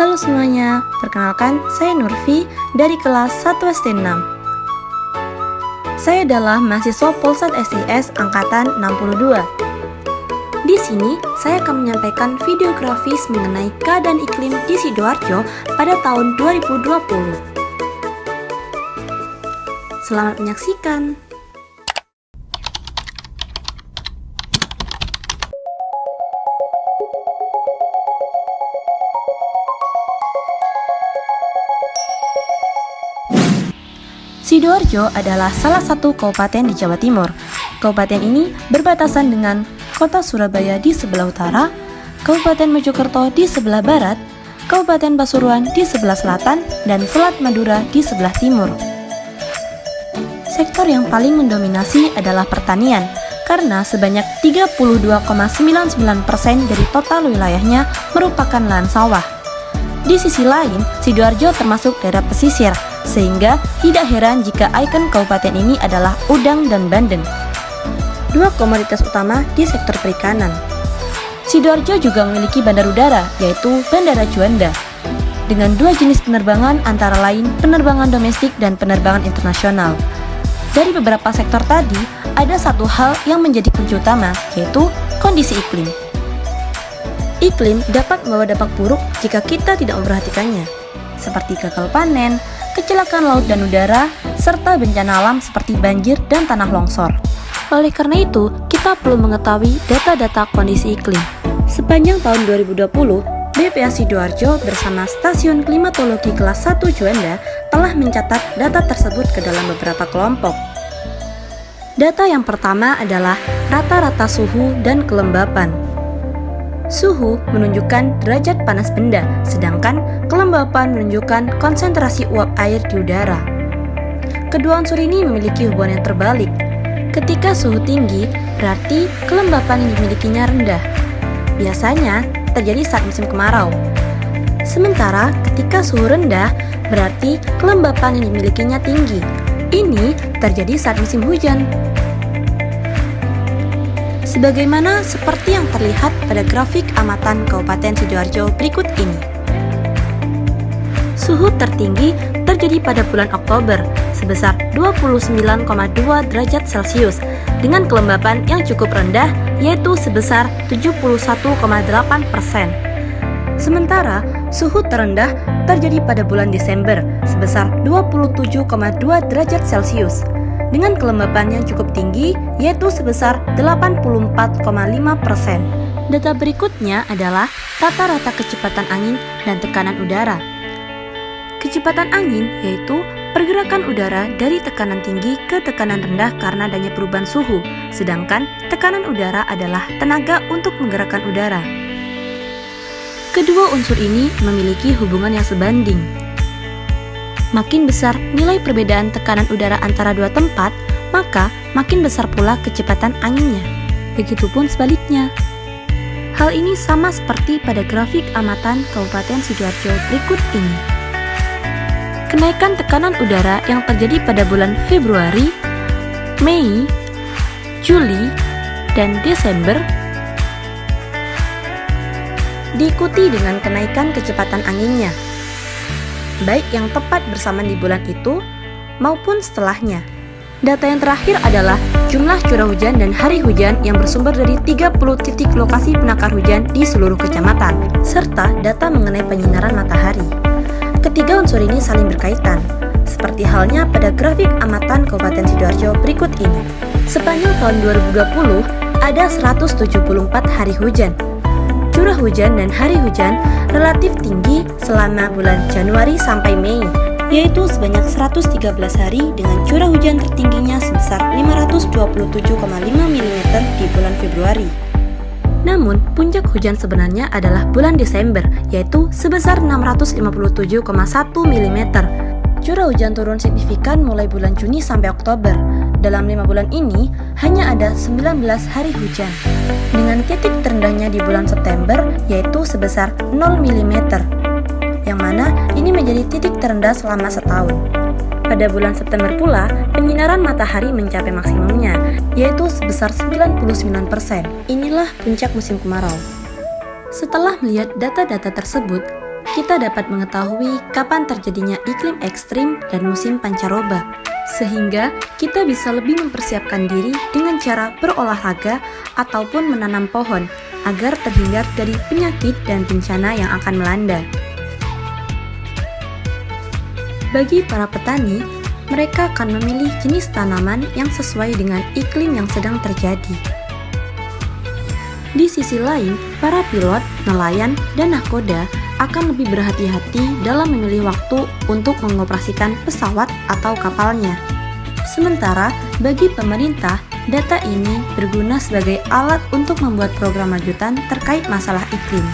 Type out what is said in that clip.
Halo semuanya, perkenalkan saya Nurfi dari kelas 1 SD 6. Saya adalah mahasiswa Polsat SIS Angkatan 62. Di sini, saya akan menyampaikan video grafis mengenai keadaan iklim di Sidoarjo pada tahun 2020. Selamat menyaksikan. Sidoarjo adalah salah satu kabupaten di Jawa Timur. Kabupaten ini berbatasan dengan Kota Surabaya di sebelah utara, Kabupaten Mojokerto di sebelah barat, Kabupaten Pasuruan di sebelah selatan, dan Selat Madura di sebelah timur. Sektor yang paling mendominasi adalah pertanian, karena sebanyak 32,99% dari total wilayahnya merupakan lahan sawah. Di sisi lain, Sidoarjo termasuk daerah pesisir, sehingga tidak heran jika ikon kabupaten ini adalah udang dan bandeng. Dua komoditas utama di sektor perikanan. Sidoarjo juga memiliki bandar udara, yaitu Bandara Juanda, dengan dua jenis penerbangan antara lain penerbangan domestik dan penerbangan internasional. Dari beberapa sektor tadi, ada satu hal yang menjadi kunci utama, yaitu kondisi iklim. Iklim dapat membawa dampak buruk jika kita tidak memperhatikannya, seperti gagal panen, kecelakaan laut dan udara, serta bencana alam seperti banjir dan tanah longsor. Oleh karena itu, kita perlu mengetahui data-data kondisi iklim. Sepanjang tahun 2020, BPA Sidoarjo bersama Stasiun Klimatologi Kelas 1 Juanda telah mencatat data tersebut ke dalam beberapa kelompok. Data yang pertama adalah rata-rata suhu dan kelembapan. Suhu menunjukkan derajat panas benda, sedangkan kelembapan menunjukkan konsentrasi uap air di udara. Kedua unsur ini memiliki hubungan yang terbalik. Ketika suhu tinggi, berarti kelembapan yang dimilikinya rendah. Biasanya terjadi saat musim kemarau. Sementara ketika suhu rendah, berarti kelembapan yang dimilikinya tinggi. Ini terjadi saat musim hujan. Sebagaimana seperti yang terlihat pada grafik amatan Kabupaten Sidoarjo berikut ini. Suhu tertinggi terjadi pada bulan Oktober sebesar 29,2 derajat Celcius dengan kelembapan yang cukup rendah yaitu sebesar 71,8%. Sementara suhu terendah terjadi pada bulan Desember sebesar 27,2 derajat Celcius dengan kelembapan yang cukup tinggi yaitu sebesar 84,5%. Data berikutnya adalah rata-rata kecepatan angin dan tekanan udara. Kecepatan angin yaitu pergerakan udara dari tekanan tinggi ke tekanan rendah karena adanya perubahan suhu, sedangkan tekanan udara adalah tenaga untuk menggerakkan udara. Kedua unsur ini memiliki hubungan yang sebanding. Makin besar nilai perbedaan tekanan udara antara dua tempat, maka makin besar pula kecepatan anginnya. Begitupun sebaliknya. Hal ini sama seperti pada grafik amatan Kabupaten Sidoarjo berikut ini. Kenaikan tekanan udara yang terjadi pada bulan Februari, Mei, Juli, dan Desember diikuti dengan kenaikan kecepatan anginnya, baik yang tepat bersamaan di bulan itu maupun setelahnya. Data yang terakhir adalah jumlah curah hujan dan hari hujan yang bersumber dari 30 titik lokasi penakar hujan di seluruh kecamatan, serta data mengenai penyinaran matahari. Ketiga unsur ini saling berkaitan, seperti halnya pada grafik amatan Kabupaten Sidoarjo berikut ini. Sepanjang tahun 2020, ada 174 hari hujan. Curah hujan dan hari hujan relatif tinggi selama bulan Januari sampai Mei, yaitu sebanyak 113 hari dengan curah hujan tertingginya sebesar 527,5 mm di bulan Februari. Namun, puncak hujan sebenarnya adalah bulan Desember, yaitu sebesar 657,1 mm. Curah hujan turun signifikan mulai bulan Juni sampai Oktober. Dalam 5 bulan ini, hanya ada 19 hari hujan. Dengan titik terendahnya di bulan September, yaitu sebesar 0 mm, yang mana ini menjadi titik terendah selama setahun. Pada bulan September pula, penyinaran matahari mencapai maksimumnya, yaitu sebesar 99%. Inilah puncak musim kemarau. Setelah melihat data-data tersebut, kita dapat mengetahui kapan terjadinya iklim ekstrim dan musim pancaroba, sehingga kita bisa lebih mempersiapkan diri dengan cara berolahraga ataupun menanam pohon agar terhindar dari penyakit dan bencana yang akan melanda. Bagi para petani, mereka akan memilih jenis tanaman yang sesuai dengan iklim yang sedang terjadi. Di sisi lain, para pilot, nelayan, dan nahkoda akan lebih berhati-hati dalam memilih waktu untuk mengoperasikan pesawat atau kapalnya. Sementara, bagi pemerintah, data ini berguna sebagai alat untuk membuat program lanjutan terkait masalah iklim.